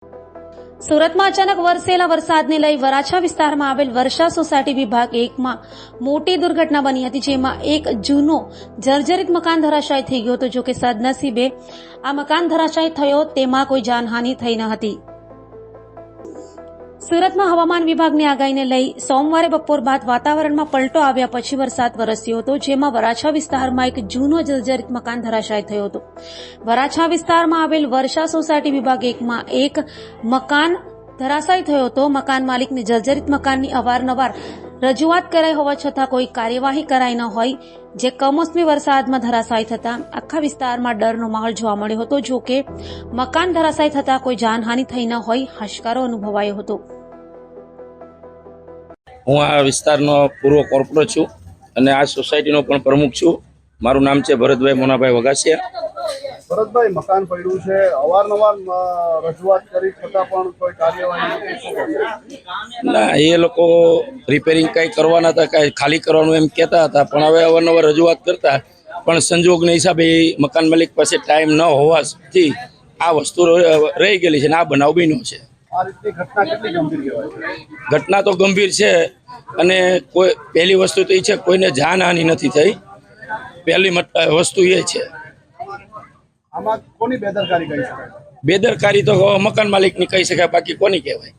સુરતમાં અચાનક વરસેલા વરસાદને લઈ વરાછા વિસ્તારમાં આવેલ વર્ષા સોસાયટી વિભાગ 1 માં મોટી દુર્ઘટના બની હતી, જેમાં એક જૂનો જર્જરિત મકાન ધરાશાયી થઈ ગયો હતો। જો કે સદનસીબે આ મકાન ધરાશાયી થયો તેમાં કોઈ જાનહાનિ થઈ ન હતી। સુરતમાં હવામાન વિભાગની આગાહીને લઈ સોમવારે બપોર બાદ વાતાવરણમાં પલટો આવ્યા પછી વરસાદ વરસ્યો હતો, જેમાં વરાછા વિસ્તારમાં એક જૂનો જર્જરિત મકાન ધરાશાયી થયો હતો। વરાછા વિસ્તારમાં આવેલ વર્ષા સોસાયટી વિભાગ 1 માં એક મકાન ધરાશાયી થયો હતો। મકાન માલિકને જર્જરિત મકાનની અવારનવાર રજૂઆત કરાઈ હોવા છતાં કોઈ કાર્યવાહી કરાઈ ન હોય, જે કમોસમી વરસાદમાં ધરાશાયી થતા આખા વિસ્તારમાં ડરનો માહોલ જોવા મળ્યો હતો। જો કે મકાન ધરાશાયી થતા કોઈ જાનહાનિ થઈ ન હોય, હાશકારો અનુભવાયો હતો। હું આ વિસ્તારનો પૂર્વ કોર્પોરેટર છું અને આ સોસાયટીનો પણ પ્રમુખ છું। મારું નામ છે ભરતભાઈ મોનાભાઈ વગાસિયા। ભરતભાઈ, મકાન પડ્યું છે, અવારનવાર રજૂઆત કરી છતાં પણ કોઈ કાર્યવાહી નથી। ના, એ લોકો રિપેરિંગ કાંઈ કરવાના હતા, કાંઈ ખાલી કરવાનું એમ કહેતા હતા, પણ હવે અવારનવાર રજૂઆત કરતા પણ સંજોગના હિસાબે મકાન માલિક પાસે ટાઈમ ન હોવાથી આ વસ્તુ રહી ગયેલી છે અને આ બનાવ બન્યો છે। આ રીતની ઘટના કેટલી ગંભીર કહેવાય છે? ઘટના તો ગંભીર છે અને કોઈ પહેલી વસ્તુ તો એ છે કોઈને જાનહાનિ નથી થઈ। પહેલી વસ્તુ એ છે। આમાં કોની બેદરકારી કહી શકાય? બેદરકારી તો મકાન માલિકની કહી શકાય, બાકી કોની કહેવાય।